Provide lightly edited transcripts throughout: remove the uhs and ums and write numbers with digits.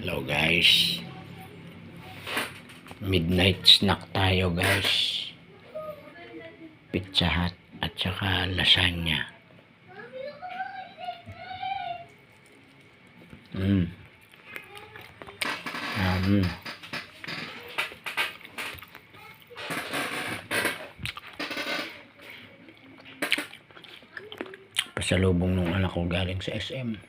Hello guys, midnight snack tayo guys. Pizza Hut at saka lasagna. Pasalubong nung anak ko galing sa SM.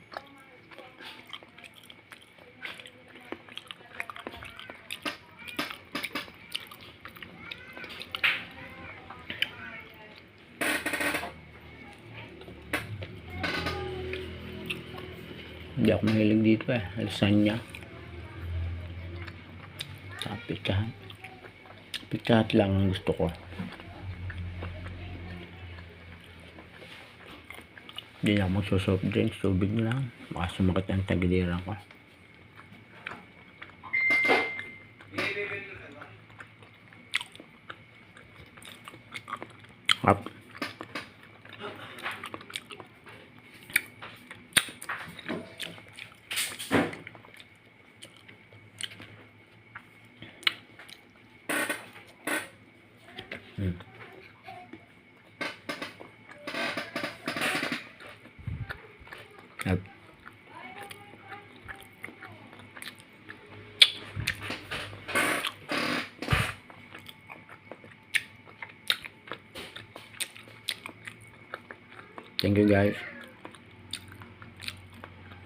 Hindi ako mahilig dito lasagna. Pizza Hut lang ang gusto ko. Hindi na ako magsusoft drinks, tubig lang. Baka sumakit ang tagiliran ko. Up. Up. Thank you guys.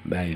Bye.